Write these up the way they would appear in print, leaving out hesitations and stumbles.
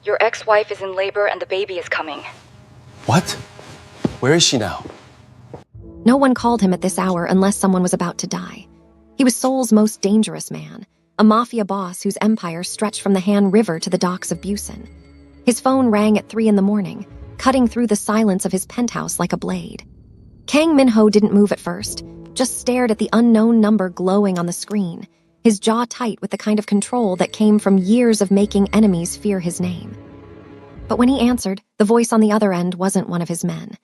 Your ex-wife is in labor and the baby is coming. What? Where is she now? No one called him at this hour unless someone was about to die. He was Seoul's most dangerous man, a mafia boss whose empire stretched from the Han River to the docks of Busan. His phone rang at 3 a.m, cutting through the silence of his penthouse like a blade. Kang Min-ho didn't move at first, just stared at the unknown number glowing on the screen, his jaw tight with the kind of control that came from years of making enemies fear his name. But when he answered, the voice on the other end wasn't one of his men.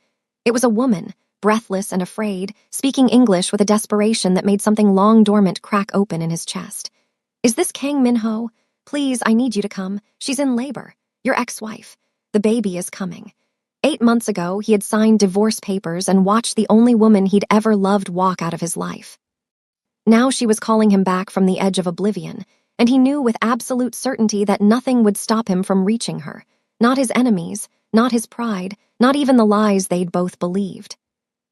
It was a woman, breathless and afraid, speaking English with a desperation that made something long dormant crack open in his chest. "Is this Kang Min-ho? Please, I need you to come. She's in labor. Your ex-wife. The baby is coming." 8 months ago, he had signed divorce papers and watched the only woman he'd ever loved walk out of his life. Now she was calling him back from the edge of oblivion, and he knew with absolute certainty that nothing would stop him from reaching her. Not his enemies, not his pride, not even the lies they'd both believed.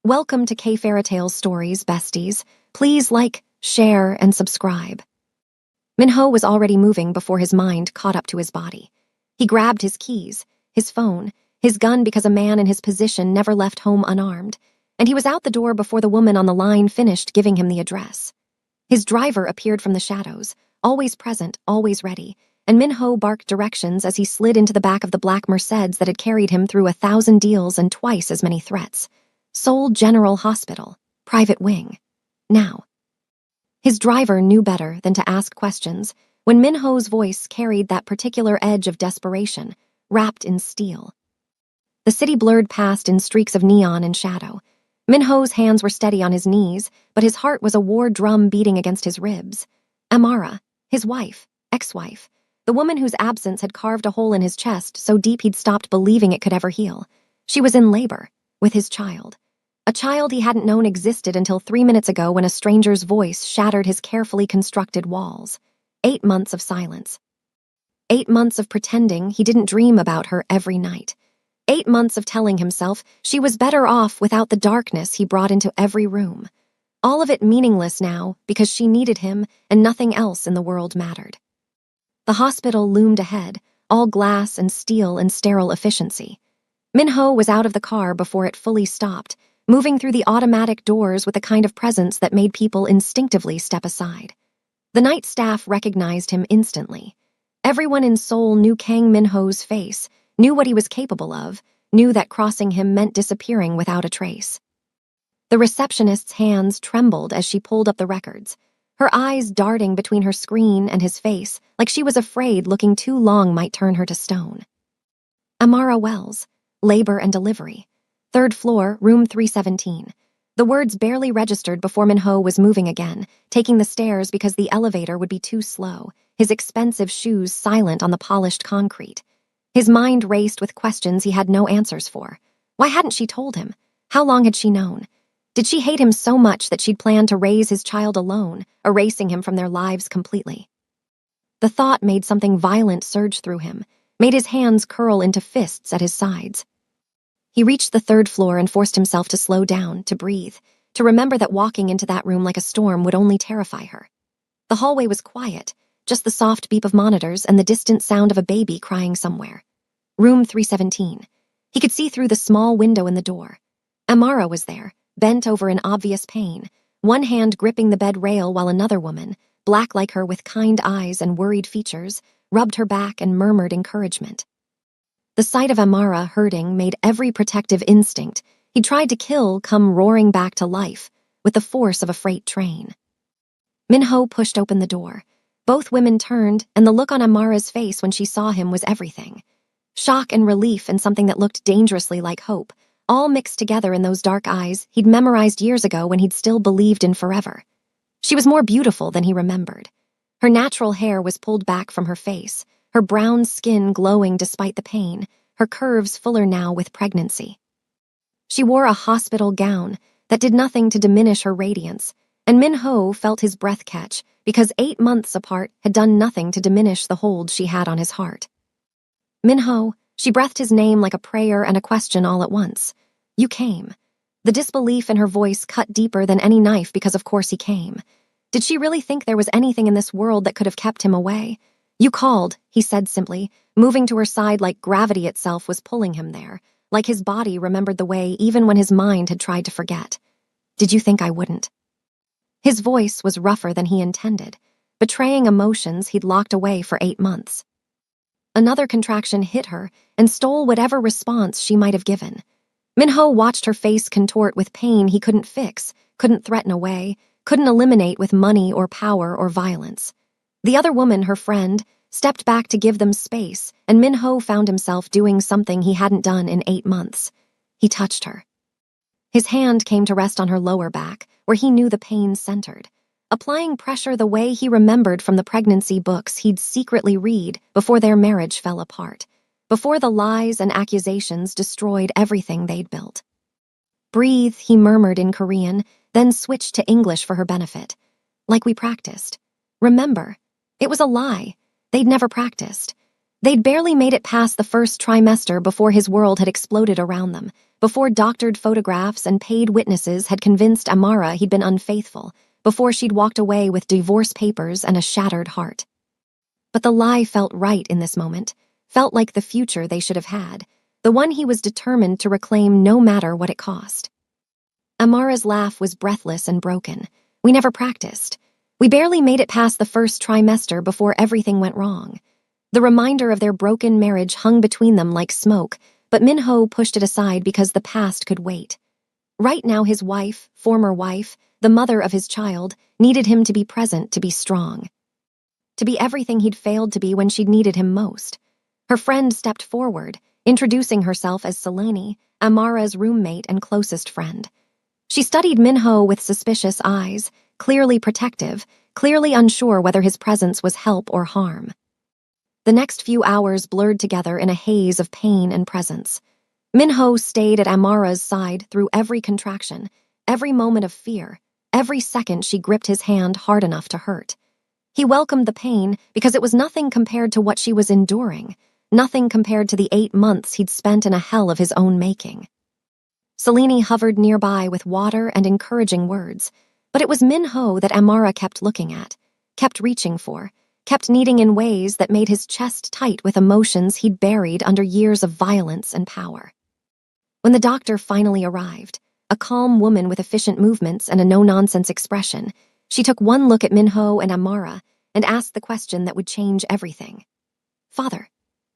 Welcome to K Fairy Tales Stories, besties. Please like, share, and subscribe. Min-ho was already moving before his mind caught up to his body. He grabbed his keys, his phone, his gun because a man in his position never left home unarmed, and he was out the door before the woman on the line finished giving him the address. His driver appeared from the shadows, always present, always ready, and Min-ho barked directions as he slid into the back of the black Mercedes that had carried him through 1,000 deals and twice as many threats. Seoul General Hospital, private wing. Now. His driver knew better than to ask questions when Min-ho's voice carried that particular edge of desperation, wrapped in steel. The city blurred past in streaks of neon and shadow. Min-ho's hands were steady on his knees, but his heart was a war drum beating against his ribs. Amara, his wife, ex-wife, the woman whose absence had carved a hole in his chest so deep he'd stopped believing it could ever heal. She was in labor, with his child. A child he hadn't known existed until 3 minutes ago when a stranger's voice shattered his carefully constructed walls. 8 months of silence. 8 months of pretending he didn't dream about her every night. 8 months of telling himself she was better off without the darkness he brought into every room. All of it meaningless now because she needed him and nothing else in the world mattered. The hospital loomed ahead, all glass and steel and sterile efficiency. Min-ho was out of the car before it fully stopped, moving through the automatic doors with a kind of presence that made people instinctively step aside. The night staff recognized him instantly. Everyone in Seoul knew Kang Min-ho's face, knew what he was capable of, knew that crossing him meant disappearing without a trace. The receptionist's hands trembled as she pulled up the records, her eyes darting between her screen and his face like she was afraid looking too long might turn her to stone. Amara Wells, labor and delivery. 3rd floor, room 317. The words barely registered before Min-ho was moving again, taking the stairs because the elevator would be too slow, his expensive shoes silent on the polished concrete. His mind raced with questions he had no answers for. Why hadn't she told him? How long had she known? Did she hate him so much that she'd planned to raise his child alone, erasing him from their lives completely? The thought made something violent surge through him, made his hands curl into fists at his sides. He reached the 3rd floor and forced himself to slow down, to breathe, to remember that walking into that room like a storm would only terrify her. The hallway was quiet, just the soft beep of monitors and the distant sound of a baby crying somewhere. Room 317. He could see through the small window in the door. Amara was there, bent over in obvious pain, one hand gripping the bed rail while another woman, black like her with kind eyes and worried features, rubbed her back and murmured encouragement. The sight of Amara hurting made every protective instinct he tried to kill come roaring back to life with the force of a freight train. Min-ho pushed open the door. Both women turned, and the look on Amara's face when she saw him was everything. Shock and relief and something that looked dangerously like hope, all mixed together in those dark eyes he'd memorized years ago when he'd still believed in forever. She was more beautiful than he remembered. Her natural hair was pulled back from her face, her brown skin glowing despite the pain, her curves fuller now with pregnancy. She wore a hospital gown that did nothing to diminish her radiance, and Min-ho felt his breath catch because 8 months apart had done nothing to diminish the hold she had on his heart. Min-ho, she breathed his name like a prayer and a question all at once. You came. The disbelief in her voice cut deeper than any knife because of course he came. Did she really think there was anything in this world that could have kept him away? You called, he said simply, moving to her side like gravity itself was pulling him there, like his body remembered the way even when his mind had tried to forget. Did you think I wouldn't? His voice was rougher than he intended, betraying emotions he'd locked away for 8 months. Another contraction hit her and stole whatever response she might have given. Minho watched her face contort with pain he couldn't fix, couldn't threaten away, couldn't eliminate with money or power or violence. The other woman, her friend, stepped back to give them space, and Minho found himself doing something he hadn't done in 8 months. He touched her. His hand came to rest on her lower back, where he knew the pain centered, applying pressure the way he remembered from the pregnancy books he'd secretly read before their marriage fell apart, before the lies and accusations destroyed everything they'd built. Breathe, he murmured in Korean, then switched to English for her benefit. Like we practiced. Remember, it was a lie. They'd never practiced. They'd barely made it past the first trimester before his world had exploded around them, before doctored photographs and paid witnesses had convinced Amara he'd been unfaithful, before she'd walked away with divorce papers and a shattered heart. But the lie felt right in this moment, felt like the future they should have had, the one he was determined to reclaim no matter what it cost. Amara's laugh was breathless and broken. We never practiced. We barely made it past the first trimester before everything went wrong. The reminder of their broken marriage hung between them like smoke, but Minho pushed it aside because the past could wait. Right now his wife, former wife, the mother of his child, needed him to be present, to be strong. To be everything he'd failed to be when she'd needed him most. Her friend stepped forward, introducing herself as Selene, Amara's roommate and closest friend. She studied Minho with suspicious eyes, clearly protective, clearly unsure whether his presence was help or harm. The next few hours blurred together in a haze of pain and presence. Minho stayed at Amara's side through every contraction, every moment of fear, every second she gripped his hand hard enough to hurt. He welcomed the pain because it was nothing compared to what she was enduring, nothing compared to the 8 months he'd spent in a hell of his own making. Selene hovered nearby with water and encouraging words, but it was Minho that Amara kept looking at, kept reaching for, kept needing in ways that made his chest tight with emotions he'd buried under years of violence and power. When the doctor finally arrived, a calm woman with efficient movements and a no-nonsense expression, she took one look at Minho and Amara and asked the question that would change everything. Father.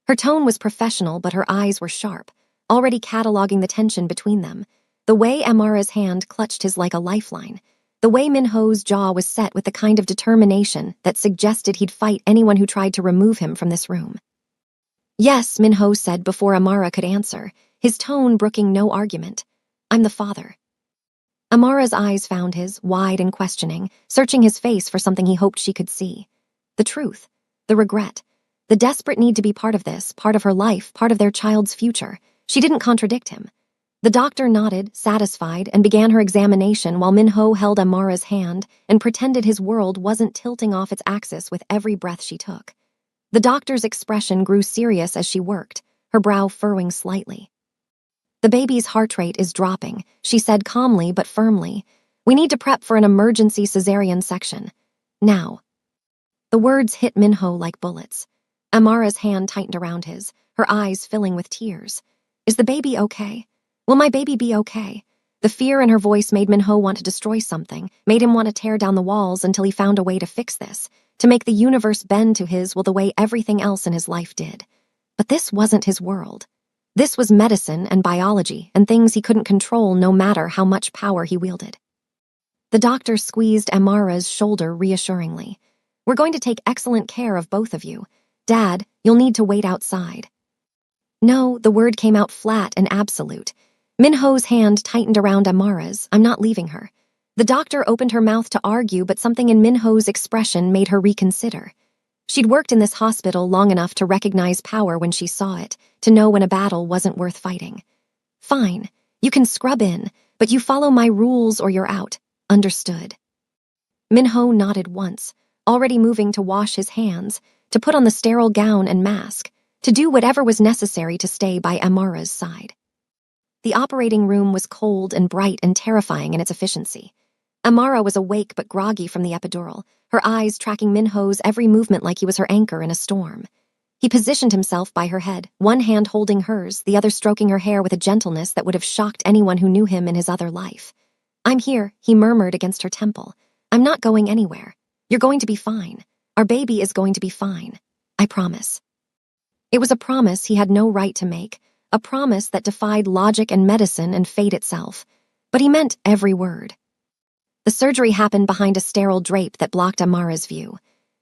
Her tone was professional, but her eyes were sharp, already cataloging the tension between them. The way Amara's hand clutched his like a lifeline, the way Minho's jaw was set with the kind of determination that suggested he'd fight anyone who tried to remove him from this room. Yes, Minho said before Amara could answer, his tone brooking no argument. I'm the father. Amara's eyes found his, wide and questioning, searching his face for something he hoped she could see. The truth, the regret, the desperate need to be part of this, part of her life, part of their child's future. She didn't contradict him. The doctor nodded, satisfied, and began her examination while Minho held Amara's hand and pretended his world wasn't tilting off its axis with every breath she took. The doctor's expression grew serious as she worked, her brow furrowing slightly. The baby's heart rate is dropping, she said calmly but firmly. We need to prep for an emergency cesarean section. Now. The words hit Minho like bullets. Amara's hand tightened around his, her eyes filling with tears. Is the baby okay? Will my baby be okay? The fear in her voice made Minho want to destroy something, made him want to tear down the walls until he found a way to fix this, to make the universe bend to his will the way everything else in his life did. But this wasn't his world. This was medicine and biology and things he couldn't control no matter how much power he wielded. The doctor squeezed Amara's shoulder reassuringly. We're going to take excellent care of both of you. Dad, you'll need to wait outside. No, the word came out flat and absolute. Minho's hand tightened around Amara's. I'm not leaving her. The doctor opened her mouth to argue, but something in Minho's expression made her reconsider. She'd worked in this hospital long enough to recognize power when she saw it, to know when a battle wasn't worth fighting. Fine, you can scrub in, but you follow my rules or you're out. Understood. Minho nodded once, already moving to wash his hands, to put on the sterile gown and mask, to do whatever was necessary to stay by Amara's side. The operating room was cold and bright and terrifying in its efficiency. Amara was awake but groggy from the epidural, her eyes tracking Minho's every movement like he was her anchor in a storm. He positioned himself by her head, one hand holding hers, the other stroking her hair with a gentleness that would have shocked anyone who knew him in his other life. "I'm here," he murmured against her temple. "I'm not going anywhere. You're going to be fine. Our baby is going to be fine. I promise." It was a promise he had no right to make, a promise that defied logic and medicine and fate itself. But he meant every word. The surgery happened behind a sterile drape that blocked Amara's view.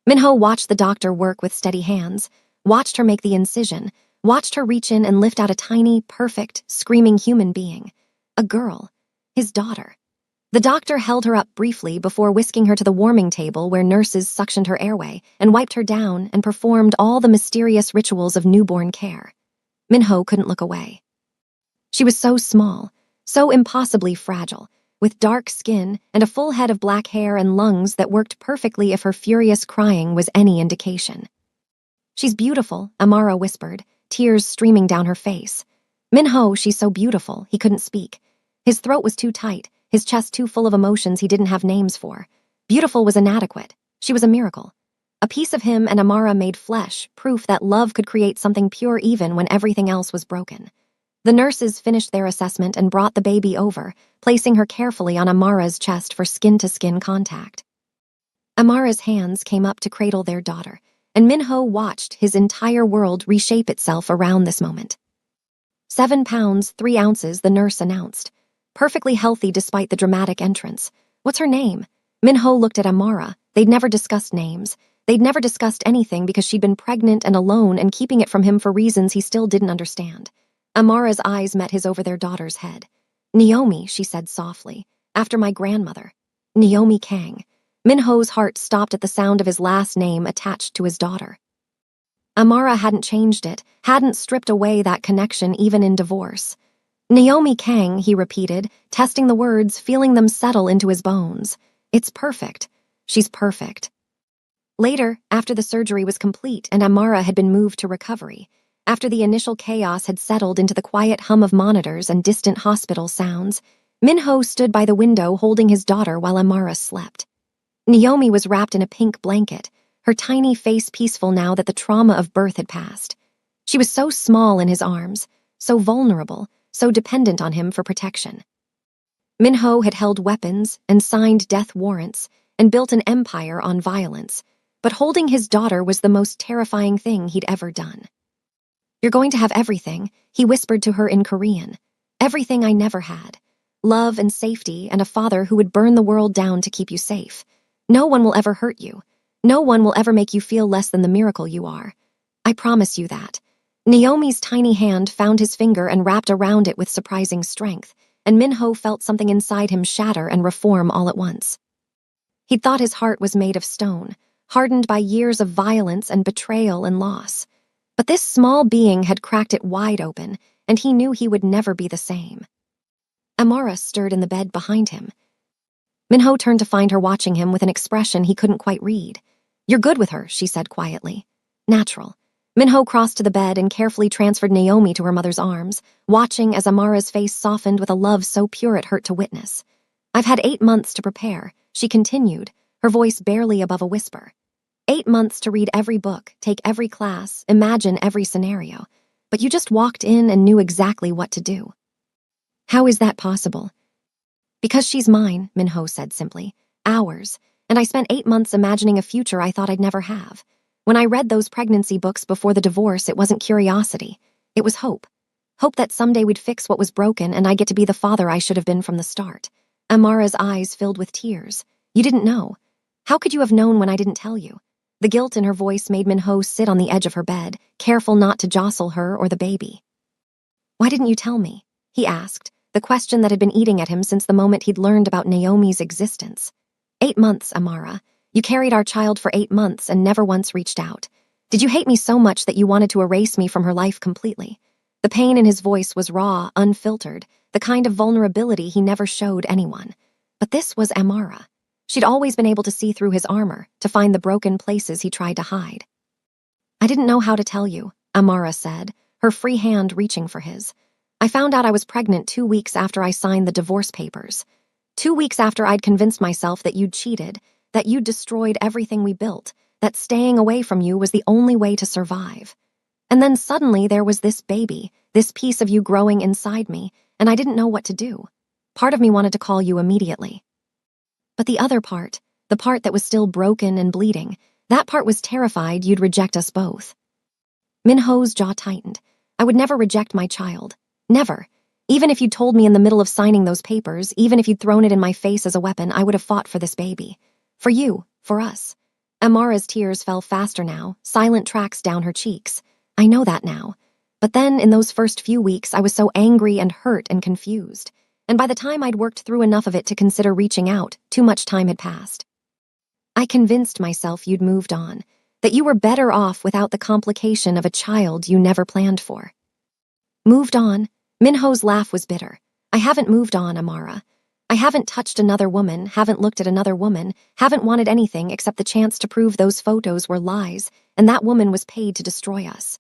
Minho watched the doctor work with steady hands, watched her make the incision, watched her reach in and lift out a tiny, perfect, screaming human being. A girl. His daughter. The doctor held her up briefly before whisking her to the warming table where nurses suctioned her airway and wiped her down and performed all the mysterious rituals of newborn care. Minho couldn't look away. She was so small, so impossibly fragile, with dark skin and a full head of black hair and lungs that worked perfectly if her furious crying was any indication. "She's beautiful," Amara whispered, tears streaming down her face. "Minho, she's so beautiful," he couldn't speak. His throat was too tight, his chest too full of emotions he didn't have names for. Beautiful was inadequate. She was a miracle. A piece of him and Amara made flesh, proof that love could create something pure even when everything else was broken. The nurses finished their assessment and brought the baby over, placing her carefully on Amara's chest for skin-to-skin contact. Amara's hands came up to cradle their daughter, and Minho watched his entire world reshape itself around this moment. 7 pounds, 3 ounces, the nurse announced. Perfectly healthy despite the dramatic entrance. "What's her name?" Minho looked at Amara. They'd never discussed names. They'd never discussed anything because she'd been pregnant and alone and keeping it from him for reasons he still didn't understand. Amara's eyes met his over their daughter's head. "Naomi," she said softly, "after my grandmother. Naomi Kang." Minho's heart stopped at the sound of his last name attached to his daughter. Amara hadn't changed it, hadn't stripped away that connection even in divorce. "Naomi Kang," he repeated, testing the words, feeling them settle into his bones. "It's perfect. She's perfect." Later, after the surgery was complete and Amara had been moved to recovery, after the initial chaos had settled into the quiet hum of monitors and distant hospital sounds, Minho stood by the window holding his daughter while Amara slept. Naomi was wrapped in a pink blanket, her tiny face peaceful now that the trauma of birth had passed. She was so small in his arms, so vulnerable, so dependent on him for protection. Minho had held weapons and signed death warrants and built an empire on violence, but holding his daughter was the most terrifying thing he'd ever done. "You're going to have everything," he whispered to her in Korean. "Everything I never had. Love and safety and a father who would burn the world down to keep you safe. No one will ever hurt you. No one will ever make you feel less than the miracle you are. I promise you that." Naomi's tiny hand found his finger and wrapped around it with surprising strength, and Minho felt something inside him shatter and reform all at once. He'd thought his heart was made of stone, hardened by years of violence and betrayal and loss. But this small being had cracked it wide open, and he knew he would never be the same. Amara stirred in the bed behind him. Minho turned to find her watching him with an expression he couldn't quite read. "You're good with her," she said quietly. "Natural." Minho crossed to the bed and carefully transferred Naomi to her mother's arms, watching as Amara's face softened with a love so pure it hurt to witness. "I've had 8 months to prepare," she continued, her voice barely above a whisper. 8 months to read every book, take every class, imagine every scenario. But you just walked in and knew exactly what to do. "How is that possible?" "Because she's mine," Minho said simply. "Ours. And I spent 8 months imagining a future I thought I'd never have. When I read those pregnancy books before the divorce, it wasn't curiosity. It was hope. Hope that someday we'd fix what was broken and I'd get to be the father I should have been from the start." Amara's eyes filled with tears. "You didn't know. How could you have known when I didn't tell you?" The guilt in her voice made Minho sit on the edge of her bed, careful not to jostle her or the baby. "Why didn't you tell me?" he asked, the question that had been eating at him since the moment he'd learned about Naomi's existence. 8 months, Amara. You carried our child for 8 months and never once reached out. Did you hate me so much that you wanted to erase me from her life completely?" The pain in his voice was raw, unfiltered, the kind of vulnerability he never showed anyone. But this was Amara. She'd always been able to see through his armor, to find the broken places he tried to hide. "I didn't know how to tell you," Amara said, her free hand reaching for his. "I found out I was pregnant 2 weeks after I signed the divorce papers. 2 weeks after I'd convinced myself that you'd cheated, that you'd destroyed everything we built, that staying away from you was the only way to survive. And then suddenly there was this baby, this piece of you growing inside me, and I didn't know what to do. Part of me wanted to call you immediately. But the other part, the part that was still broken and bleeding, that part was terrified you'd reject us both. Minho's jaw tightened. I would never reject my child. Never. Even if you'd told me in the middle of signing those papers, even if you'd thrown it in my face as a weapon, I would have fought for this baby. For you, for us. Amara's tears fell faster now, silent tracks down her cheeks. I know that now. But then, in those first few weeks, I was so angry and hurt and confused. And by the time I'd worked through enough of it to consider reaching out, too much time had passed. I convinced myself you'd moved on, that you were better off without the complication of a child you never planned for. Moved on? Minho's laugh was bitter. I haven't moved on, Amara. I haven't touched another woman, haven't looked at another woman, haven't wanted anything except the chance to prove those photos were lies, and that woman was paid to destroy us.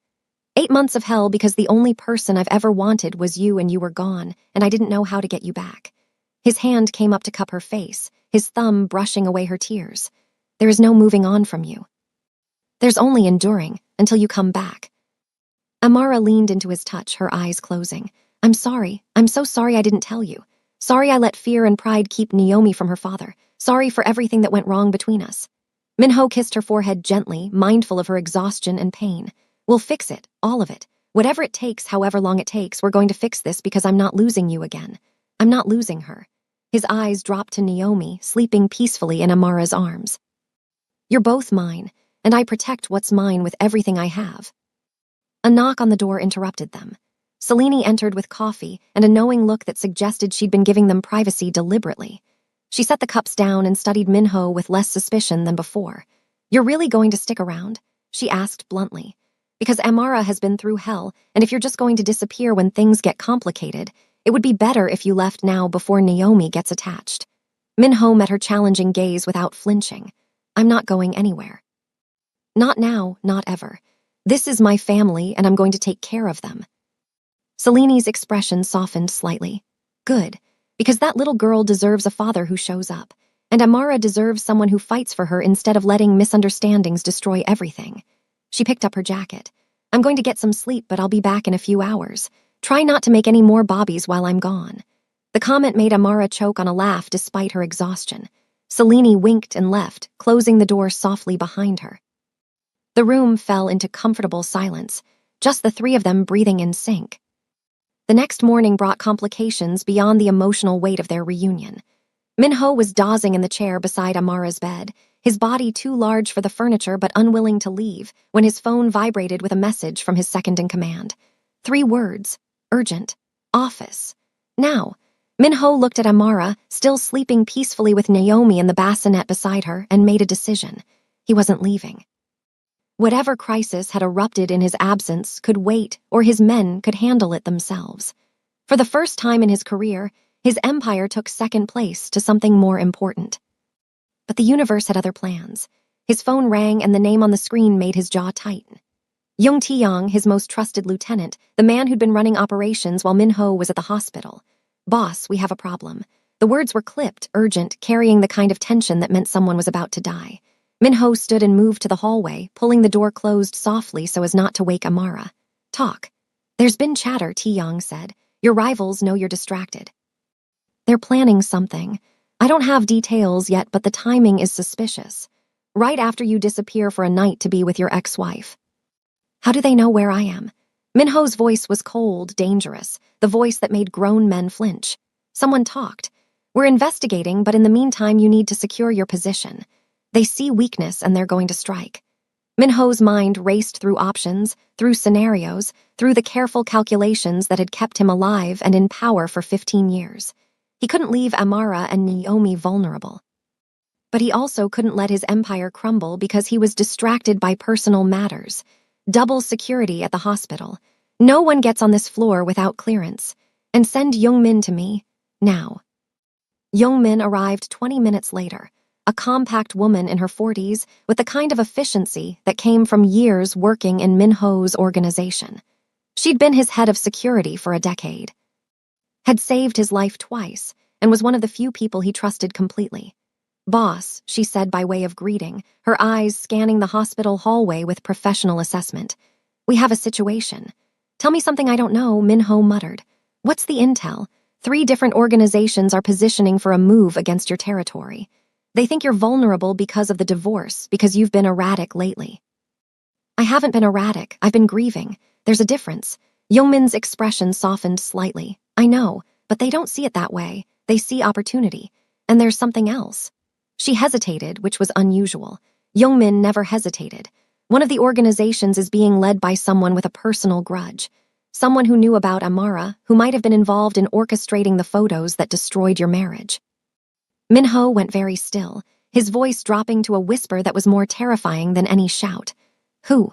8 months of hell because the only person I've ever wanted was you and you were gone, and I didn't know how to get you back. His hand came up to cup her face, his thumb brushing away her tears. There is no moving on from you. There's only enduring, until you come back. Amara leaned into his touch, her eyes closing. I'm sorry. I'm so sorry I didn't tell you. Sorry I let fear and pride keep Naomi from her father. Sorry for everything that went wrong between us. Minho kissed her forehead gently, mindful of her exhaustion and pain. We'll fix it, all of it. Whatever it takes, however long it takes, we're going to fix this because I'm not losing you again. I'm not losing her. His eyes dropped to Naomi, sleeping peacefully in Amara's arms. You're both mine, and I protect what's mine with everything I have. A knock on the door interrupted them. Selene entered with coffee and a knowing look that suggested she'd been giving them privacy deliberately. She set the cups down and studied Minho with less suspicion than before. You're really going to stick around? She asked bluntly. Because Amara has been through hell, and if you're just going to disappear when things get complicated, it would be better if you left now before Naomi gets attached. Minho met her challenging gaze without flinching. I'm not going anywhere. Not now, not ever. This is my family, and I'm going to take care of them. Selene's expression softened slightly. Good, because that little girl deserves a father who shows up, and Amara deserves someone who fights for her instead of letting misunderstandings destroy everything. She picked up her jacket. I'm going to get some sleep, but I'll be back in a few hours. Try not to make any more bobbies while I'm gone. The comment made Amara choke on a laugh despite her exhaustion. Selene winked and left, closing the door softly behind her. The room fell into comfortable silence, just the three of them breathing in sync. The next morning brought complications beyond the emotional weight of their reunion. Minho was dozing in the chair beside Amara's bed, his body too large for the furniture but unwilling to leave, when his phone vibrated with a message from his second-in-command. 3 words. Urgent. Office. Now. Minho looked at Amara, still sleeping peacefully with Naomi in the bassinet beside her, and made a decision. He wasn't leaving. Whatever crisis had erupted in his absence could wait, or his men could handle it themselves. For the first time in his career, his empire took second place to something more important. But the universe had other plans. His phone rang and the name on the screen made his jaw tighten. Jung Taeyong, his most trusted lieutenant, the man who'd been running operations while Minho was at the hospital. Boss, we have a problem. The words were clipped, urgent, carrying the kind of tension that meant someone was about to die. Minho stood and moved to the hallway, pulling the door closed softly so as not to wake Amara. Talk. There's been chatter, Taeyong said. Your rivals know you're distracted. They're planning something. I don't have details yet, but the timing is suspicious. Right after you disappear for a night to be with your ex-wife. How do they know where I am? Minho's voice was cold, dangerous, the voice that made grown men flinch. Someone talked. We're investigating, but in the meantime you need to secure your position. They see weakness and they're going to strike. Minho's mind raced through options, through scenarios, through the careful calculations that had kept him alive and in power for 15 years. He couldn't leave Amara and Naomi vulnerable. But he also couldn't let his empire crumble because he was distracted by personal matters. Double security at the hospital. No one gets on this floor without clearance. And send Youngmin to me, now. Youngmin arrived 20 minutes later, a compact woman in her 40s with the kind of efficiency that came from years working in Minho's organization. She'd been his head of security for a decade. Had saved his life twice, and was one of the few people he trusted completely. "Boss," she said by way of greeting, her eyes scanning the hospital hallway with professional assessment. "We have a situation." "Tell me something I don't know," Minho muttered. "What's the intel? 3 different organizations are positioning for a move against your territory. They think you're vulnerable because of the divorce, because you've been erratic lately." "I haven't been erratic, I've been grieving. There's a difference." Youngmin's expression softened slightly. "I know, but they don't see it that way. They see opportunity. And there's something else." She hesitated, which was unusual. Youngmin never hesitated. "One of the organizations is being led by someone with a personal grudge. Someone who knew about Amara, who might have been involved in orchestrating the photos that destroyed your marriage." Minho went very still, his voice dropping to a whisper that was more terrifying than any shout. "Who?"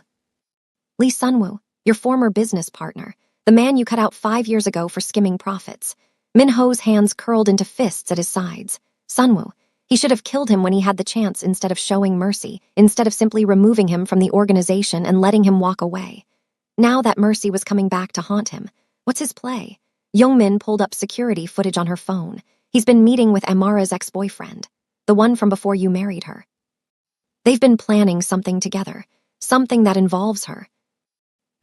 "Lee Sunwoo, your former business partner, the man you cut out 5 years ago for skimming profits." Minho's hands curled into fists at his sides. "Sunwoo. He should have killed him when he had the chance instead of showing mercy, instead of simply removing him from the organization and letting him walk away. Now that mercy was coming back to haunt him. What's his play?" Youngmin pulled up security footage on her phone. "He's been meeting with Amara's ex-boyfriend, the one from before you married her. They've been planning something together, something that involves her."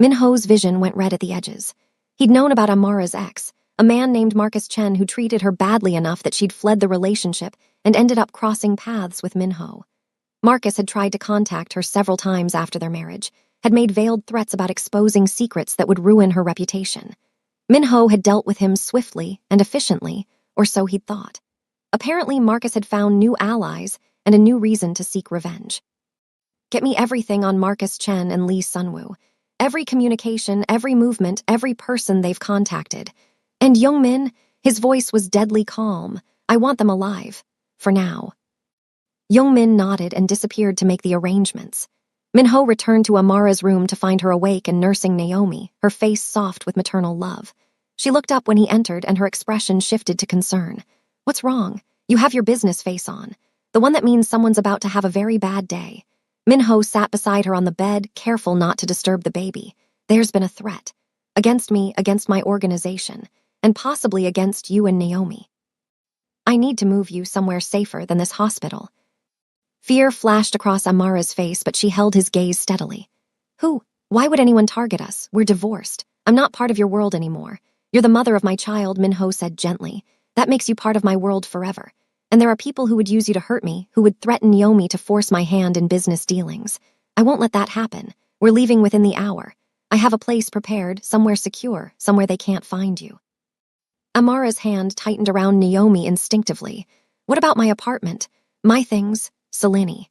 Minho's vision went red at the edges. He'd known about Amara's ex, a man named Marcus Chen who treated her badly enough that she'd fled the relationship and ended up crossing paths with Minho. Marcus had tried to contact her several times after their marriage, had made veiled threats about exposing secrets that would ruin her reputation. Minho had dealt with him swiftly and efficiently, or so he'd thought. Apparently, Marcus had found new allies and a new reason to seek revenge. "Get me everything on Marcus Chen and Lee Sunwoo. Every communication, every movement, every person they've contacted. And Youngmin," his voice was deadly calm, "I want them alive. For now." Youngmin nodded and disappeared to make the arrangements. Minho returned to Amara's room to find her awake and nursing Naomi, her face soft with maternal love. She looked up when he entered and her expression shifted to concern. "What's wrong? You have your business face on. The one that means someone's about to have a very bad day." Minho sat beside her on the bed, careful not to disturb the baby. "There's been a threat. Against me, against my organization, and possibly against you and Naomi. I need to move you somewhere safer than this hospital." Fear flashed across Amara's face, but she held his gaze steadily. "Who? Why would anyone target us? We're divorced. I'm not part of your world anymore. You're the mother of my child," Minho said gently. "That makes you part of my world forever. And there are people who would use you to hurt me, who would threaten Naomi to force my hand in business dealings. I won't let that happen. We're leaving within the hour. I have a place prepared, somewhere secure, somewhere they can't find you." Amara's hand tightened around Naomi instinctively. "What about my apartment? My things? Selene."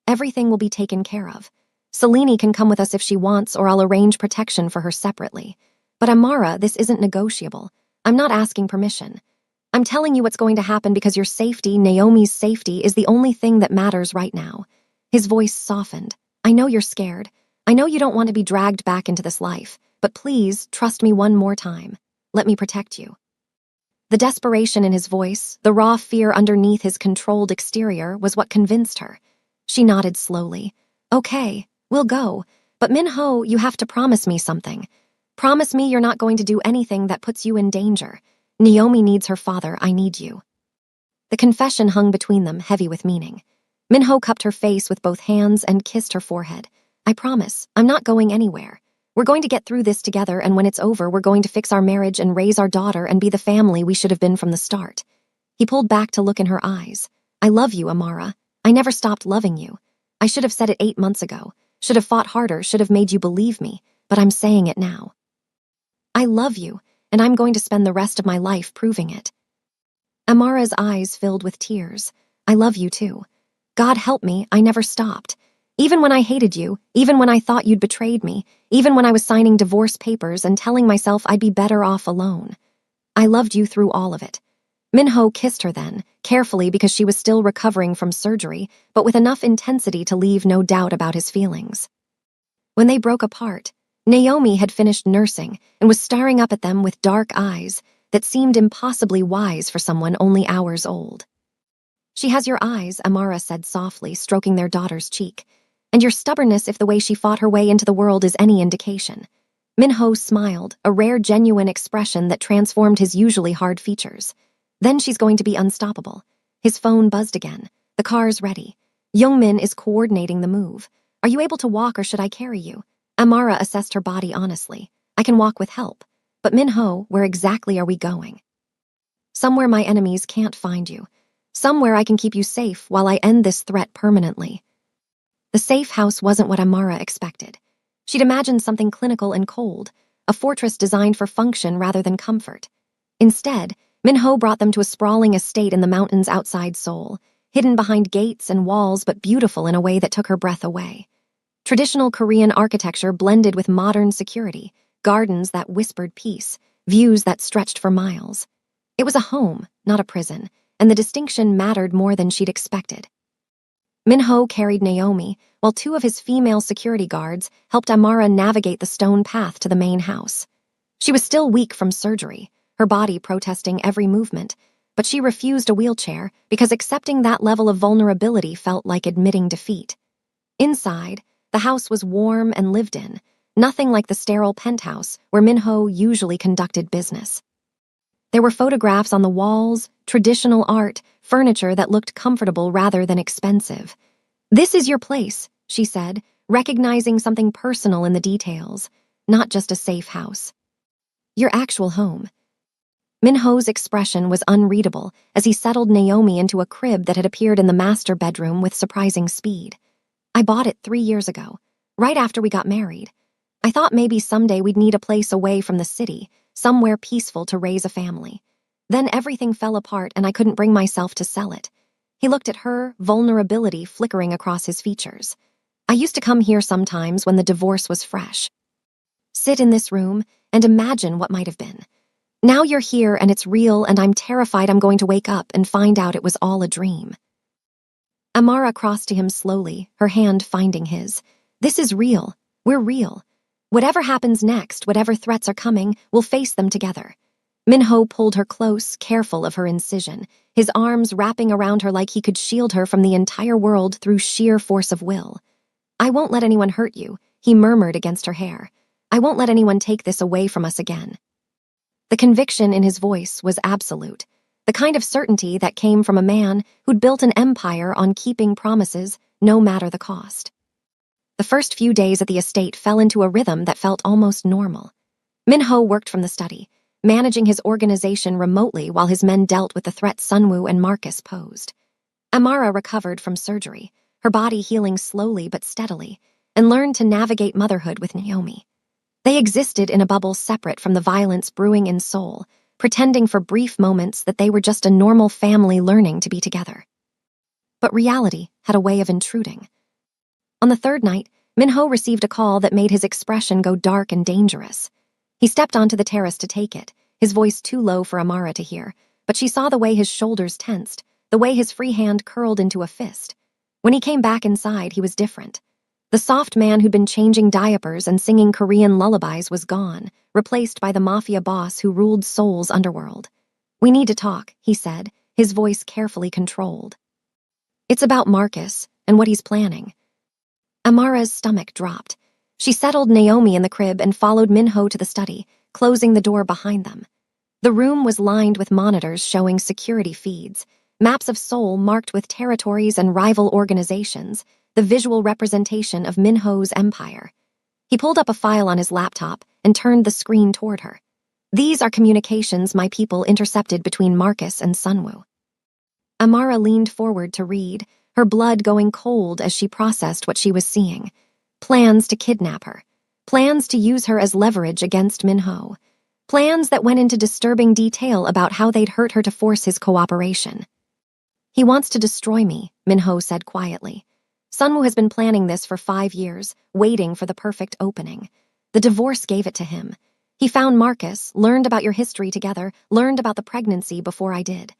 "Everything will be taken care of. Selene can come with us if she wants, or I'll arrange protection for her separately. But Amara, this isn't negotiable. I'm not asking permission. I'm telling you what's going to happen because your safety, Naomi's safety, is the only thing that matters right now." His voice softened. "I know you're scared. I know you don't want to be dragged back into this life. But please, trust me one more time. Let me protect you." The desperation in his voice, the raw fear underneath his controlled exterior, was what convinced her. She nodded slowly. "Okay, we'll go. But Minho, you have to promise me something. Promise me you're not going to do anything that puts you in danger. Naomi needs her father, I need you." The confession hung between them, heavy with meaning. Minho cupped her face with both hands and kissed her forehead. "I promise, I'm not going anywhere. We're going to get through this together, and when it's over, we're going to fix our marriage and raise our daughter and be the family we should have been from the start." He pulled back to look in her eyes. "I love you, Amara. I never stopped loving you. I should have said it 8 months ago. Should have fought harder, should have made you believe me. But I'm saying it now. I love you, and I'm going to spend the rest of my life proving it." Amara's eyes filled with tears. "I love you too. God help me, I never stopped. Even when I hated you, even when I thought you'd betrayed me, even when I was signing divorce papers and telling myself I'd be better off alone. I loved you through all of it." Minho kissed her then, carefully because she was still recovering from surgery, but with enough intensity to leave no doubt about his feelings. When they broke apart, Naomi had finished nursing and was staring up at them with dark eyes that seemed impossibly wise for someone only hours old. "She has your eyes," Amara said softly, stroking their daughter's cheek. "And your stubbornness if the way she fought her way into the world is any indication." Minho smiled, a rare genuine expression that transformed his usually hard features. Then she's going to be unstoppable. His phone buzzed again. The car's ready. Youngmin is coordinating the move. Are you able to walk or should I carry you? Amara assessed her body honestly. I can walk with help. But Minho, where exactly are we going? Somewhere my enemies can't find you. Somewhere I can keep you safe while I end this threat permanently. The safe house wasn't what Amara expected. She'd imagined something clinical and cold, a fortress designed for function rather than comfort. Instead, Minho brought them to a sprawling estate in the mountains outside Seoul, hidden behind gates and walls but beautiful in a way that took her breath away. Traditional Korean architecture blended with modern security, gardens that whispered peace, views that stretched for miles. It was a home, not a prison, and the distinction mattered more than she'd expected. Minho carried Naomi, while two of his female security guards helped Amara navigate the stone path to the main house. She was still weak from surgery, her body protesting every movement, but she refused a wheelchair because accepting that level of vulnerability felt like admitting defeat. Inside, the house was warm and lived in, nothing like the sterile penthouse where Minho usually conducted business. There were photographs on the walls, traditional art, furniture that looked comfortable rather than expensive. "This is your place," she said, recognizing something personal in the details, not just a safe house. "Your actual home." Minho's expression was unreadable as he settled Naomi into a crib that had appeared in the master bedroom with surprising speed. "I bought it 3 years ago, right after we got married. I thought maybe someday we'd need a place away from the city, somewhere peaceful to raise a family. Then everything fell apart and I couldn't bring myself to sell it." He looked at her, vulnerability flickering across his features. "I used to come here sometimes when the divorce was fresh. Sit in this room and imagine what might have been. Now you're here and it's real and I'm terrified I'm going to wake up and find out it was all a dream." Amara crossed to him slowly, her hand finding his. "This is real. We're real. Whatever happens next, whatever threats are coming, we'll face them together." Minho pulled her close, careful of her incision, his arms wrapping around her like he could shield her from the entire world through sheer force of will. "I won't let anyone hurt you," he murmured against her hair. "I won't let anyone take this away from us again." The conviction in his voice was absolute, the kind of certainty that came from a man who'd built an empire on keeping promises, no matter the cost. The first few days at the estate fell into a rhythm that felt almost normal. Minho worked from the study, managing his organization remotely while his men dealt with the threats Sunwoo and Marcus posed. Amara recovered from surgery, her body healing slowly but steadily, and learned to navigate motherhood with Naomi. They existed in a bubble separate from the violence brewing in Seoul, pretending for brief moments that they were just a normal family learning to be together. But reality had a way of intruding. On the third night, Minho received a call that made his expression go dark and dangerous. He stepped onto the terrace to take it, his voice too low for Amara to hear, but she saw the way his shoulders tensed, the way his free hand curled into a fist. When he came back inside, he was different. The soft man who'd been changing diapers and singing Korean lullabies was gone, replaced by the Mafia boss who ruled Seoul's underworld. "We need to talk," he said, his voice carefully controlled. "It's about Marcus and what he's planning." Amara's stomach dropped. She settled Naomi in the crib and followed Minho to the study, closing the door behind them. The room was lined with monitors showing security feeds, maps of Seoul marked with territories and rival organizations, the visual representation of Minho's empire. He pulled up a file on his laptop and turned the screen toward her. "These are communications my people intercepted between Marcus and Sunwoo." Amara leaned forward to read, her blood going cold as she processed what she was seeing. Plans to kidnap her. Plans to use her as leverage against Minho. Plans that went into disturbing detail about how they'd hurt her to force his cooperation. "He wants to destroy me," Minho said quietly. "Sunwoo has been planning this for 5 years, waiting for the perfect opening. The divorce gave it to him. He found Marcus, learned about your history together, learned about the pregnancy before I did.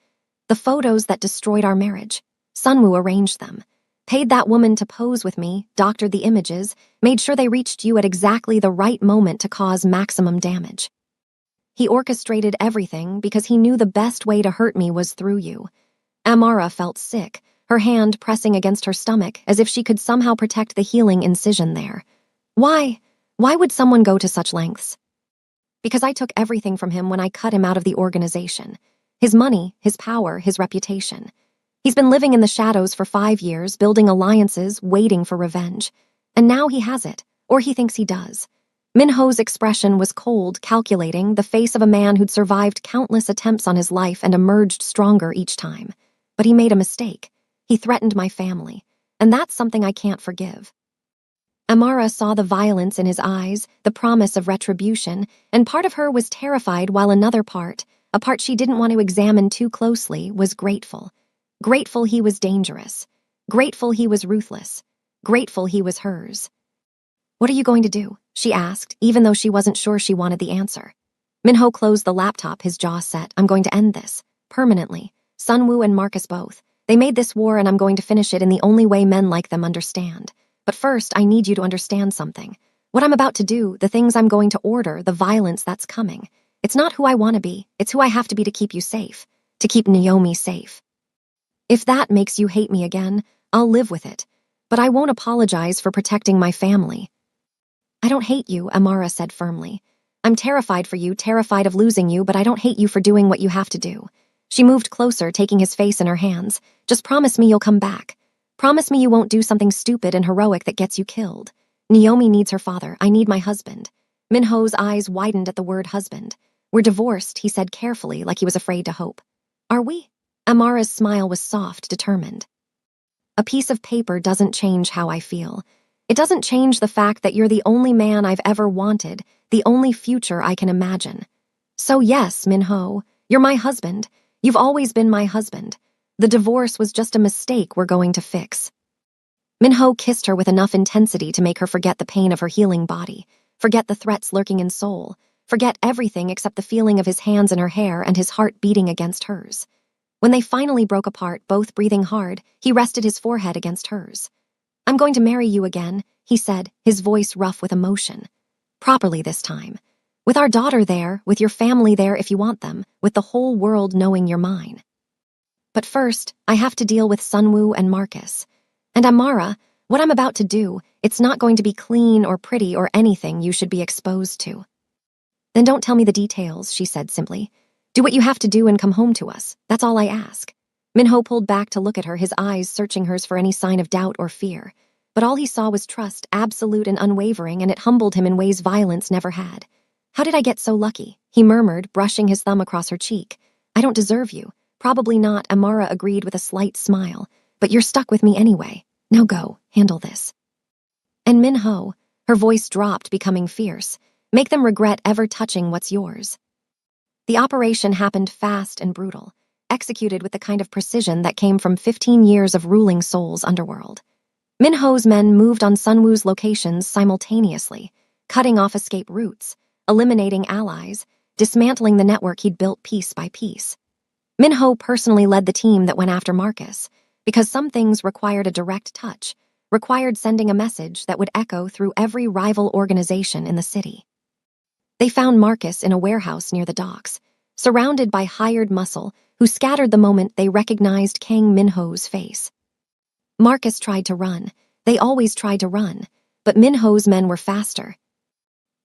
The photos that destroyed our marriage. Sunwoo arranged them. Paid that woman to pose with me, doctored the images, made sure they reached you at exactly the right moment to cause maximum damage. He orchestrated everything because he knew the best way to hurt me was through you." Amara felt sick, her hand pressing against her stomach as if she could somehow protect the healing incision there. Why? Why would someone go to such lengths?" "Because I took everything from him when I cut him out of the organization. His money, his power, his reputation. He's been living in the shadows for 5 years, building alliances, waiting for revenge. And now he has it, or he thinks he does. Minho's expression was cold, calculating, the face of a man who'd survived countless attempts on his life and emerged stronger each time. But he made a mistake. He threatened my family, and that's something I can't forgive. Amara saw the violence in his eyes, the promise of retribution, and part of her was terrified while another part, a part she didn't want to examine too closely, was grateful. Grateful he was dangerous. Grateful he was ruthless. Grateful he was hers. "What are you going to do?" she asked, even though she wasn't sure she wanted the answer. Minho closed the laptop, his jaw set. "I'm going to end this. Permanently. Sunwoo and Marcus both. They made this war and I'm going to finish it in the only way men like them understand. But first, I need you to understand something. What I'm about to do, the things I'm going to order, the violence that's coming. It's not who I want to be. It's who I have to be to keep you safe. To keep Naomi safe. If that makes you hate me again, I'll live with it. But I won't apologize for protecting my family." "I don't hate you," Amara said firmly. "I'm terrified for you, terrified of losing you, but I don't hate you for doing what you have to do." She moved closer, taking his face in her hands. "Just promise me you'll come back. Promise me you won't do something stupid and heroic that gets you killed. Naomi needs her father. I need my husband." Minho's eyes widened at the word husband. "We're divorced," he said carefully, like he was afraid to hope. "Are we?" Amara's smile was soft, determined. "A piece of paper doesn't change how I feel. It doesn't change the fact that you're the only man I've ever wanted, the only future I can imagine. So yes, Minho, you're my husband. You've always been my husband. The divorce was just a mistake we're going to fix." Minho kissed her with enough intensity to make her forget the pain of her healing body, forget the threats lurking in soul, forget everything except the feeling of his hands in her hair and his heart beating against hers. When they finally broke apart, both breathing hard, he rested his forehead against hers. "I'm going to marry you again," he said, his voice rough with emotion. "Properly this time. With our daughter there, with your family there if you want them, with the whole world knowing you're mine. But first, I have to deal with Sunwoo and Marcus. And Amara, what I'm about to do, it's not going to be clean or pretty or anything you should be exposed to." "Then don't tell me the details," she said simply. "Do what you have to do and come home to us. That's all I ask." Minho pulled back to look at her, his eyes searching hers for any sign of doubt or fear. But all he saw was trust, absolute and unwavering, and it humbled him in ways violence never had. "How did I get so lucky?" he murmured, brushing his thumb across her cheek. "I don't deserve you." "Probably not," Amara agreed with a slight smile. "But you're stuck with me anyway. Now go, handle this." "And Minho," her voice dropped, becoming fierce, "make them regret ever touching what's yours." The operation happened fast and brutal, executed with the kind of precision that came from 15 years of ruling Seoul's underworld. Minho's men moved on Sunwoo's locations simultaneously, cutting off escape routes, eliminating allies, dismantling the network he'd built piece by piece. Minho personally led the team that went after Marcus, because some things required a direct touch, required sending a message that would echo through every rival organization in the city. They found Marcus in a warehouse near the docks, surrounded by hired muscle who scattered the moment they recognized Kang Minho's face. Marcus tried to run. They always tried to run, but Minho's men were faster.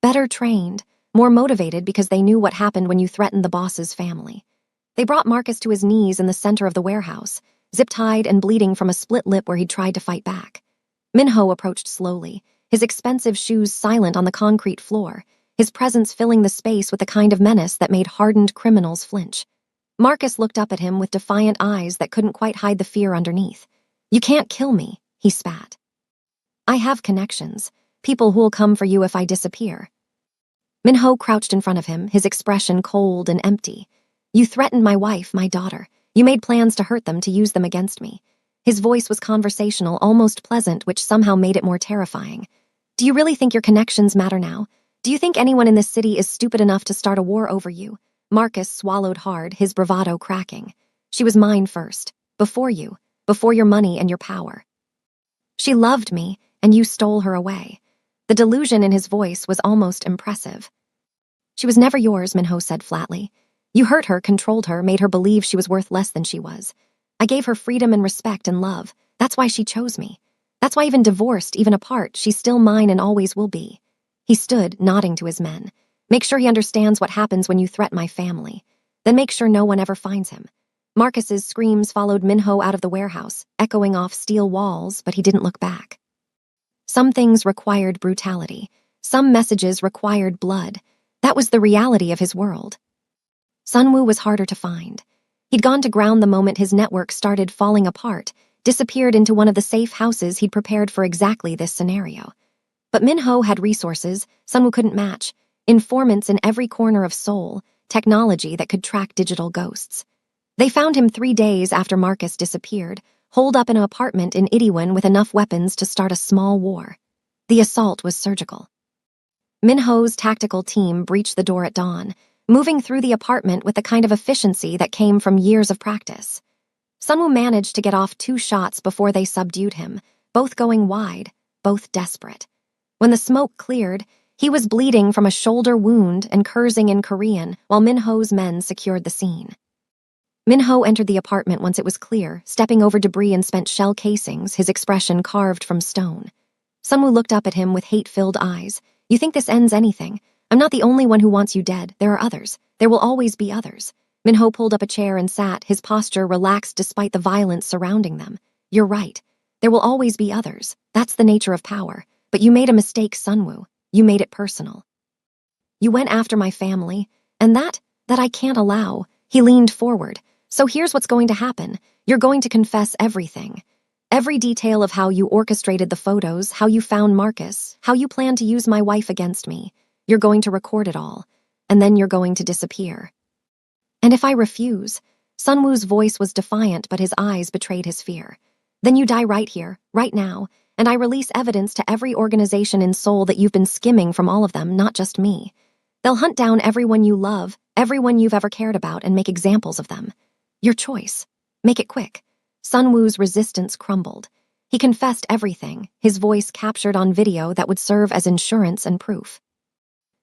Better trained, more motivated because they knew what happened when you threatened the boss's family. They brought Marcus to his knees in the center of the warehouse, zip-tied and bleeding from a split lip where he'd tried to fight back. Minho approached slowly, his expensive shoes silent on the concrete floor, his presence filling the space with the kind of menace that made hardened criminals flinch. Marcus looked up at him with defiant eyes that couldn't quite hide the fear underneath. "You can't kill me," he spat. "I have connections, people who'll come for you if I disappear." Minho crouched in front of him, his expression cold and empty. "You threatened my wife, my daughter. You made plans to hurt them, to use them against me." His voice was conversational, almost pleasant, which somehow made it more terrifying. "Do you really think your connections matter now? Do you think anyone in this city is stupid enough to start a war over you?" Marcus swallowed hard, his bravado cracking. "She was mine first, before you, before your money and your power. She loved me, and you stole her away." The delusion in his voice was almost impressive. "She was never yours," Minho said flatly. "You hurt her, controlled her, made her believe she was worth less than she was. I gave her freedom and respect and love. That's why she chose me. That's why even divorced, even apart, she's still mine and always will be." He stood, nodding to his men. "Make sure he understands what happens when you threaten my family. Then make sure no one ever finds him. Marcus's screams followed Minho out of the warehouse, echoing off steel walls, but he didn't look back. Some things required brutality. Some messages required blood. That was the reality of his world. Sunwoo was harder to find. He'd gone to ground the moment his network started falling apart, disappeared into one of the safe houses he'd prepared for exactly this scenario. But Minho had resources Sunwoo couldn't match, informants in every corner of Seoul, technology that could track digital ghosts. They found him 3 days after Marcus disappeared, holed up in an apartment in Itaewon with enough weapons to start a small war. The assault was surgical. Minho's tactical team breached the door at dawn, moving through the apartment with the kind of efficiency that came from years of practice. Sunwoo managed to get off 2 shots before they subdued him, both going wide, both desperate. When the smoke cleared, he was bleeding from a shoulder wound and cursing in Korean while Minho's men secured the scene. Minho entered the apartment once it was clear, stepping over debris and spent shell casings, his expression carved from stone. Sunwoo looked up at him with hate-filled eyes. You think this ends anything? I'm not the only one who wants you dead. There are others. There will always be others. Minho pulled up a chair and sat, his posture relaxed despite the violence surrounding them. You're right. There will always be others. That's the nature of power. But you made a mistake, Sunwoo. You made it personal. You went after my family, and that I can't allow. He leaned forward. So here's what's going to happen. You're going to confess everything. Every detail of how you orchestrated the photos, how you found Marcus, how you planned to use my wife against me. You're going to record it all, and then you're going to disappear. And if I refuse? Sunwoo's voice was defiant, but his eyes betrayed his fear. Then you die right here, right now, and I release evidence to every organization in Seoul that you've been skimming from all of them, not just me. They'll hunt down everyone you love, everyone you've ever cared about, and make examples of them. Your choice. Make it quick. Sunwoo's resistance crumbled. He confessed everything, his voice captured on video that would serve as insurance and proof.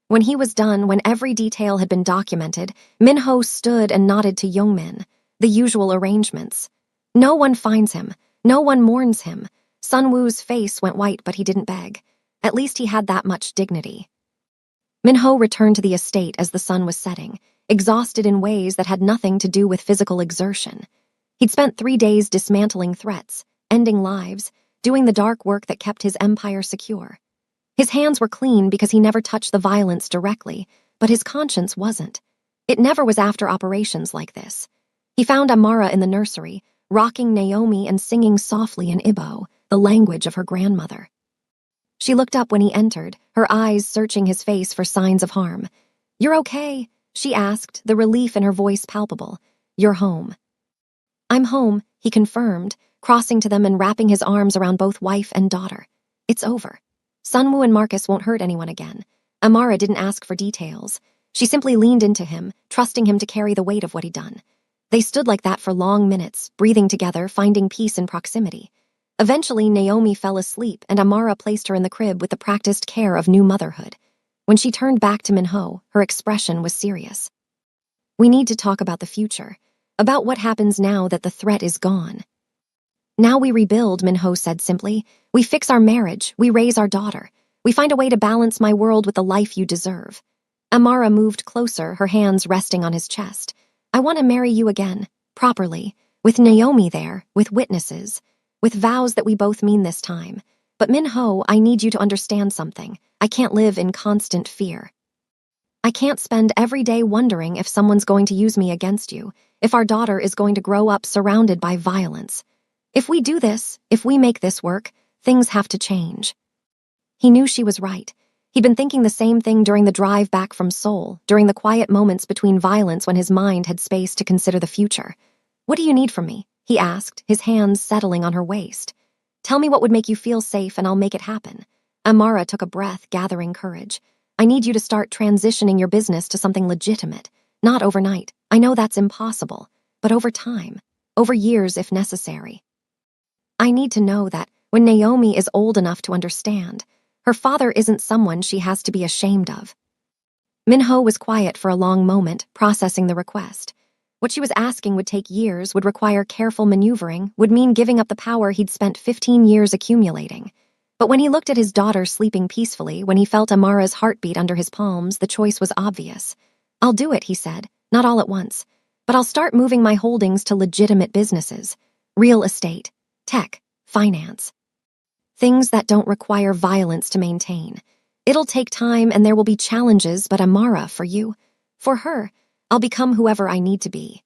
When he was done, when every detail had been documented, Minho stood and nodded to Youngmin, the usual arrangements. No one finds him. No one mourns him. Sunwoo's face went white, but he didn't beg. At least he had that much dignity. Minho returned to the estate as the sun was setting, exhausted in ways that had nothing to do with physical exertion. He'd spent 3 days dismantling threats, ending lives, doing the dark work that kept his empire secure. His hands were clean because he never touched the violence directly, but his conscience wasn't. It never was after operations like this. He found Amara in the nursery, rocking Naomi and singing softly in Ibo, the language of her grandmother. She looked up when he entered, her eyes searching his face for signs of harm. "You're okay?" she asked, the relief in her voice palpable. "You're home." "I'm home," he confirmed, crossing to them and wrapping his arms around both wife and daughter. "It's over. Sunwoo and Marcus won't hurt anyone again." Amara didn't ask for details. She simply leaned into him, trusting him to carry the weight of what he'd done. They stood like that for long minutes, breathing together, finding peace in proximity. Eventually, Naomi fell asleep, and Amara placed her in the crib with the practiced care of new motherhood. When she turned back to Minho, her expression was serious. "We need to talk about the future, about what happens now that the threat is gone." "Now we rebuild," Minho said simply. "We fix our marriage, we raise our daughter. We find a way to balance my world with the life you deserve." Amara moved closer, her hands resting on his chest. "I want to marry you again, properly, with Naomi there, with witnesses, with vows that we both mean this time. But Minho, I need you to understand something. I can't live in constant fear. I can't spend every day wondering if someone's going to use me against you, if our daughter is going to grow up surrounded by violence. If we do this, if we make this work, things have to change." He knew she was right. He'd been thinking the same thing during the drive back from Seoul, during the quiet moments between violence when his mind had space to consider the future. "What do you need from me?" he asked, his hands settling on her waist. "Tell me what would make you feel safe and I'll make it happen." Amara took a breath, gathering courage. "I need you to start transitioning your business to something legitimate. Not overnight. I know that's impossible. But over time. Over years if necessary. I need to know that when Naomi is old enough to understand, her father isn't someone she has to be ashamed of." Minho was quiet for a long moment, processing the request. What she was asking would take years, would require careful maneuvering, would mean giving up the power he'd spent 15 years accumulating. But when he looked at his daughter sleeping peacefully, when he felt Amara's heartbeat under his palms, the choice was obvious. "I'll do it," he said, not all at once, but I'll start moving my holdings to legitimate businesses, real estate, tech, finance. Things that don't require violence to maintain. It'll take time and there will be challenges, but Amara, for you, for her, I'll become whoever I need to be.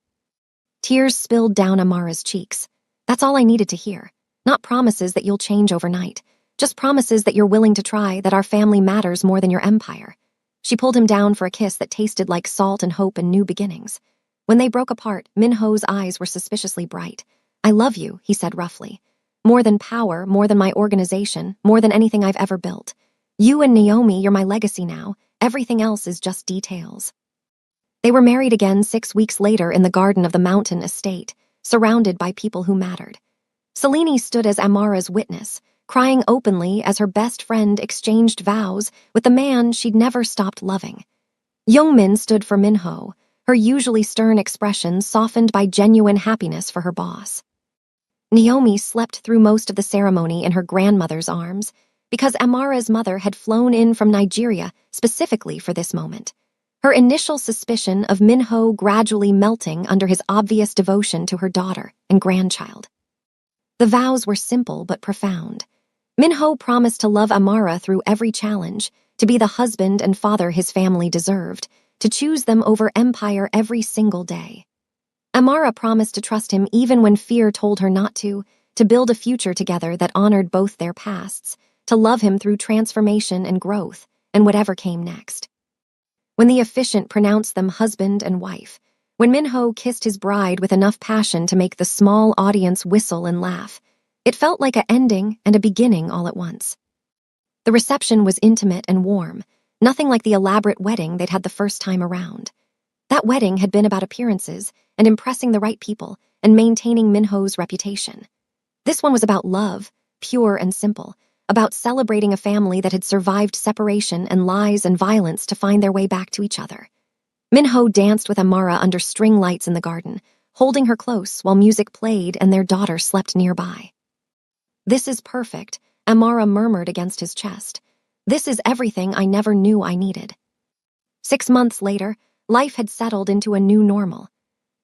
Tears spilled down Amara's cheeks. That's all I needed to hear. Not promises that you'll change overnight. Just promises that you're willing to try, that our family matters more than your empire. She pulled him down for a kiss that tasted like salt and hope and new beginnings. When they broke apart, Minho's eyes were suspiciously bright. I love you, he said roughly. More than power, more than my organization, more than anything I've ever built. You and Naomi, you're my legacy now. Everything else is just details. They were married again 6 weeks later in the garden of the mountain estate, surrounded by people who mattered. Selene stood as Amara's witness, crying openly as her best friend exchanged vows with the man she'd never stopped loving. Youngmin stood for Minho, her usually stern expression softened by genuine happiness for her boss. Naomi slept through most of the ceremony in her grandmother's arms, because Amara's mother had flown in from Nigeria specifically for this moment. Her initial suspicion of Minho gradually melting under his obvious devotion to her daughter and grandchild. The vows were simple but profound. Minho promised to love Amara through every challenge, to be the husband and father his family deserved, to choose them over empire every single day. Amara promised to trust him even when fear told her not to build a future together that honored both their pasts, to love him through transformation and growth, and whatever came next. When the officiant pronounced them husband and wife, when Minho kissed his bride with enough passion to make the small audience whistle and laugh, it felt like an ending and a beginning all at once. The reception was intimate and warm, nothing like the elaborate wedding they'd had the first time around. That wedding had been about appearances and impressing the right people and maintaining Minho's reputation. This one was about love, pure and simple, about celebrating a family that had survived separation and lies and violence to find their way back to each other. Minho danced with Amara under string lights in the garden, holding her close while music played and their daughter slept nearby. This is perfect, Amara murmured against his chest. This is everything I never knew I needed. 6 months later, life had settled into a new normal.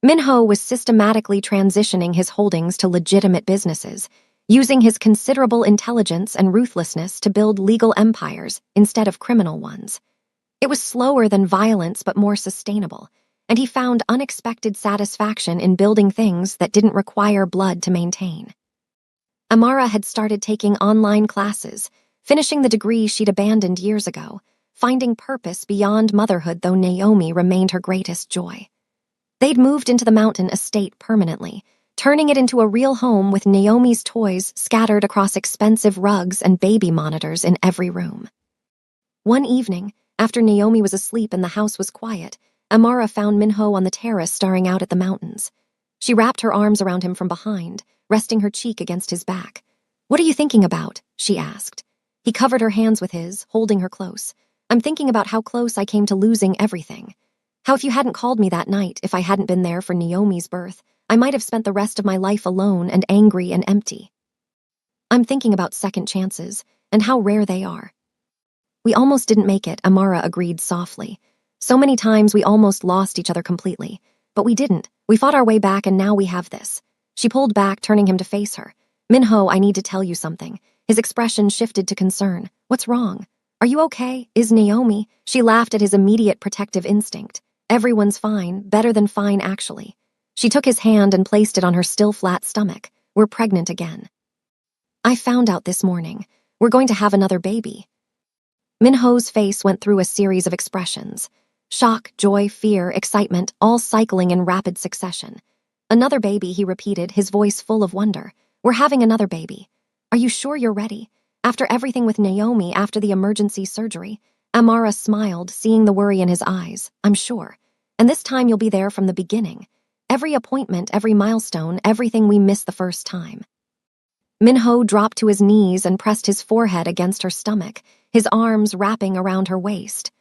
Minho was systematically transitioning his holdings to legitimate businesses, using his considerable intelligence and ruthlessness to build legal empires instead of criminal ones. It was slower than violence but more sustainable, and he found unexpected satisfaction in building things that didn't require blood to maintain. Amara had started taking online classes, finishing the degree she'd abandoned years ago, finding purpose beyond motherhood, though Naomi remained her greatest joy. They'd moved into the mountain estate permanently, turning it into a real home with Naomi's toys scattered across expensive rugs and baby monitors in every room. One evening, after Naomi was asleep and the house was quiet, Amara found Minho on the terrace staring out at the mountains. She wrapped her arms around him from behind, resting her cheek against his back. "What are you thinking about?" she asked. He covered her hands with his, holding her close. "I'm thinking about how close I came to losing everything. How if you hadn't called me that night, if I hadn't been there for Naomi's birth, I might have spent the rest of my life alone and angry and empty. I'm thinking about second chances, and how rare they are." "We almost didn't make it," Amara agreed softly. "So many times we almost lost each other completely. But we didn't. We fought our way back and now we have this." She pulled back, turning him to face her. "Minho, I need to tell you something." His expression shifted to concern. "What's wrong? Are you okay? Is Naomi?" She laughed at his immediate protective instinct. "Everyone's fine, better than fine actually." She took his hand and placed it on her still flat stomach. "We're pregnant again. I found out this morning. We're going to have another baby." Minho's face went through a series of expressions. Shock, joy, fear, excitement, all cycling in rapid succession. "Another baby," he repeated, his voice full of wonder. "We're having another baby. Are you sure you're ready? After everything with Naomi, after the emergency surgery?" Amara smiled, seeing the worry in his eyes. "I'm sure. And this time you'll be there from the beginning. Every appointment, every milestone, everything we missed the first time." Minho dropped to his knees and pressed his forehead against her stomach, his arms wrapping around her waist.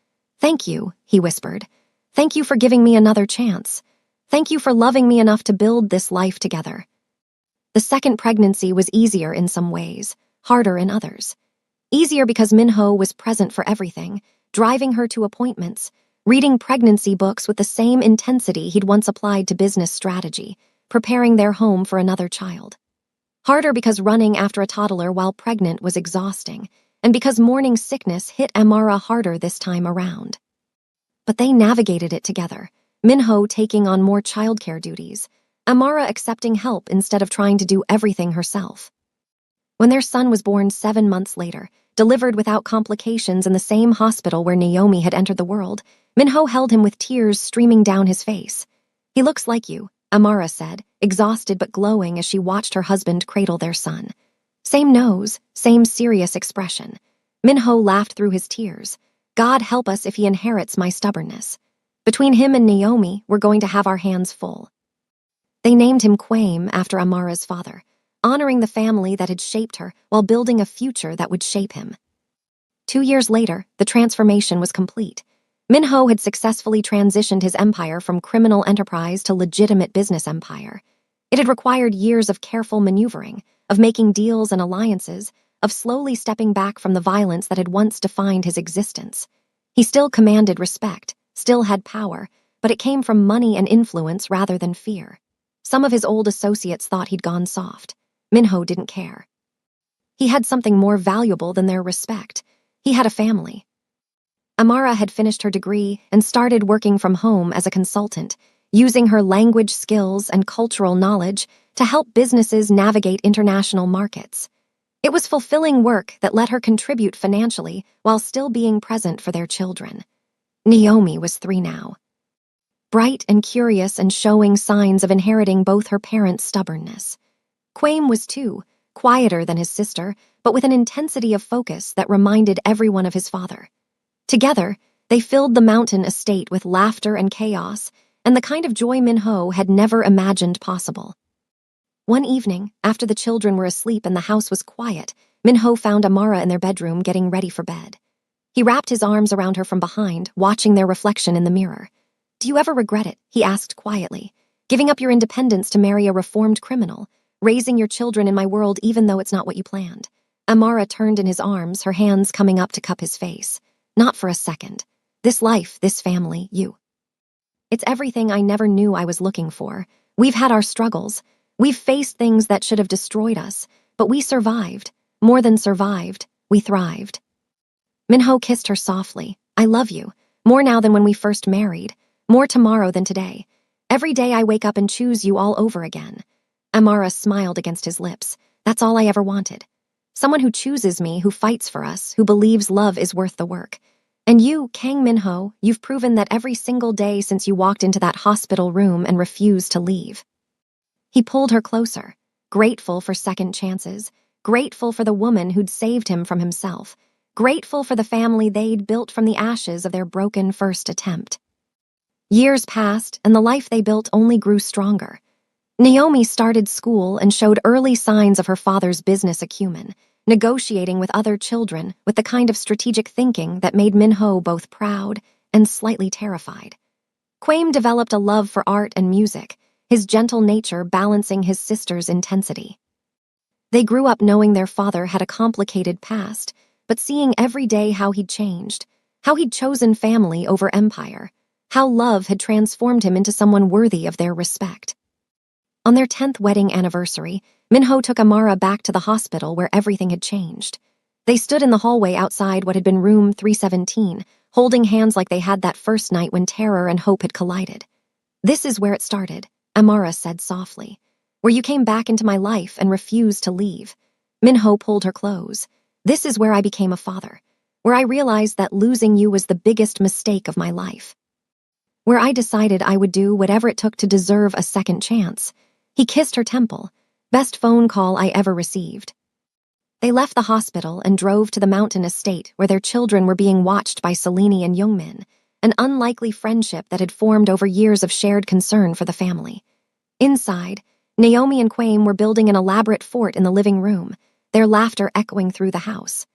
"Thank you," he whispered. "Thank you for giving me another chance. Thank you for loving me enough to build this life together." The second pregnancy was easier in some ways, harder in others. Easier because Minho was present for everything, driving her to appointments, reading pregnancy books with the same intensity he'd once applied to business strategy, preparing their home for another child. Harder because running after a toddler while pregnant was exhausting, and because morning sickness hit Amara harder this time around. But they navigated it together, Minho taking on more childcare duties, Amara accepting help instead of trying to do everything herself. When their son was born 7 months later, delivered without complications in the same hospital where Naomi had entered the world, Minho held him with tears streaming down his face. "He looks like you," Amara said, exhausted but glowing as she watched her husband cradle their son. Same nose, same serious expression. Minho laughed through his tears. "God help us if he inherits my stubbornness. Between him and Naomi, we're going to have our hands full." They named him Quaim after Amara's father, honoring the family that had shaped her while building a future that would shape him. 2 years later, the transformation was complete. Minho had successfully transitioned his empire from criminal enterprise to legitimate business empire. It had required years of careful maneuvering, of making deals and alliances, of slowly stepping back from the violence that had once defined his existence. He still commanded respect, still had power, but it came from money and influence rather than fear. Some of his old associates thought he'd gone soft. Minho didn't care. He had something more valuable than their respect. He had a family. Amara had finished her degree and started working from home as a consultant, using her language skills and cultural knowledge to help businesses navigate international markets. It was fulfilling work that let her contribute financially while still being present for their children. Naomi was 3 now. Bright and curious and showing signs of inheriting both her parents' stubbornness. Quaim was 2, quieter than his sister, but with an intensity of focus that reminded everyone of his father. Together, they filled the mountain estate with laughter and chaos, and the kind of joy Minho had never imagined possible. One evening, after the children were asleep and the house was quiet, Minho found Amara in their bedroom getting ready for bed. He wrapped his arms around her from behind, watching their reflection in the mirror. "Do you ever regret it?" he asked quietly. "Giving up your independence to marry a reformed criminal? Raising your children in my world even though it's not what you planned?" Amara turned in his arms, her hands coming up to cup his face. "Not for a second. This life, this family, you. It's everything I never knew I was looking for. We've had our struggles. We've faced things that should have destroyed us, but we survived. More than survived, we thrived." Minho kissed her softly. "I love you. More now than when we first married. More tomorrow than today. Every day I wake up and choose you all over again." Amara smiled against his lips. "That's all I ever wanted. Someone who chooses me, who fights for us, who believes love is worth the work. And you, Kang Minho, you've proven that every single day since you walked into that hospital room and refused to leave." He pulled her closer, grateful for second chances, grateful for the woman who'd saved him from himself, grateful for the family they'd built from the ashes of their broken first attempt. Years passed, and the life they built only grew stronger. Naomi started school and showed early signs of her father's business acumen, negotiating with other children with the kind of strategic thinking that made Minho both proud and slightly terrified. Quaim developed a love for art and music, his gentle nature balancing his sister's intensity. They grew up knowing their father had a complicated past, but seeing every day how he'd changed, how he'd chosen family over empire, how love had transformed him into someone worthy of their respect. On their 10th wedding anniversary, Minho took Amara back to the hospital where everything had changed. They stood in the hallway outside what had been room 317, holding hands like they had that first night when terror and hope had collided. "This is where it started," Amara said softly. "Where you came back into my life and refused to leave." Minho pulled her close. "This is where I became a father. Where I realized that losing you was the biggest mistake of my life. Where I decided I would do whatever it took to deserve a second chance." He kissed her temple. "Best phone call I ever received." They left the hospital and drove to the mountain estate where their children were being watched by Selene and Youngmin, an unlikely friendship that had formed over years of shared concern for the family. Inside, Naomi and Quaim were building an elaborate fort in the living room, their laughter echoing through the house.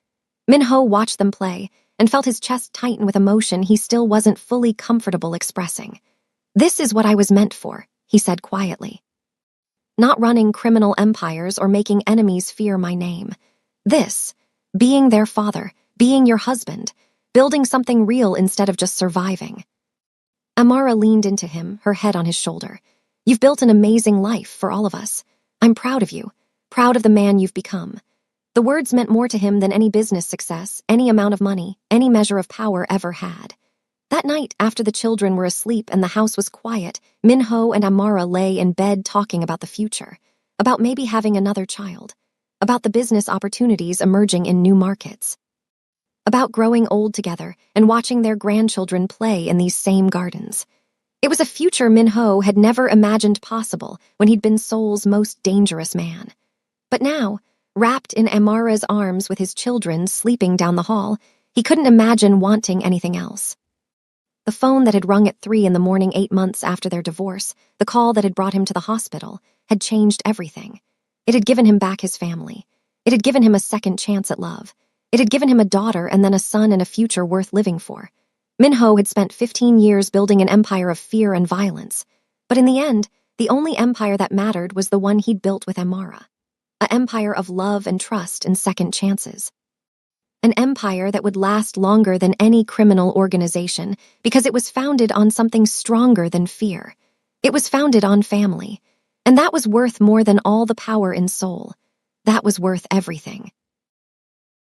Minho watched them play and felt his chest tighten with emotion he still wasn't fully comfortable expressing. "This is what I was meant for," he said quietly. "Not running criminal empires or making enemies fear my name. This, being their father, being your husband, building something real instead of just surviving. Amara leaned into him, her head on his shoulder. You've built an amazing life for all of us. I'm proud of you, proud of the man you've become. The words meant more to him than any business success, any amount of money, any measure of power ever had. That night, after the children were asleep and the house was quiet, Minho and Amara lay in bed talking about the future, about maybe having another child, about the business opportunities emerging in new markets, about growing old together and watching their grandchildren play in these same gardens. It was a future Minho had never imagined possible when he'd been Seoul's most dangerous man. But now, wrapped in Amara's arms with his children sleeping down the hall, he couldn't imagine wanting anything else. The phone that had rung at 3 in the morning 8 months after their divorce, the call that had brought him to the hospital, had changed everything. It had given him back his family. It had given him a second chance at love. It had given him a daughter and then a son and a future worth living for. Minho had spent 15 years building an empire of fear and violence. But in the end, the only empire that mattered was the one he'd built with Amara. An empire of love and trust and second chances. An empire that would last longer than any criminal organization because it was founded on something stronger than fear. It was founded on family. And that was worth more than all the power in Seoul. That was worth everything.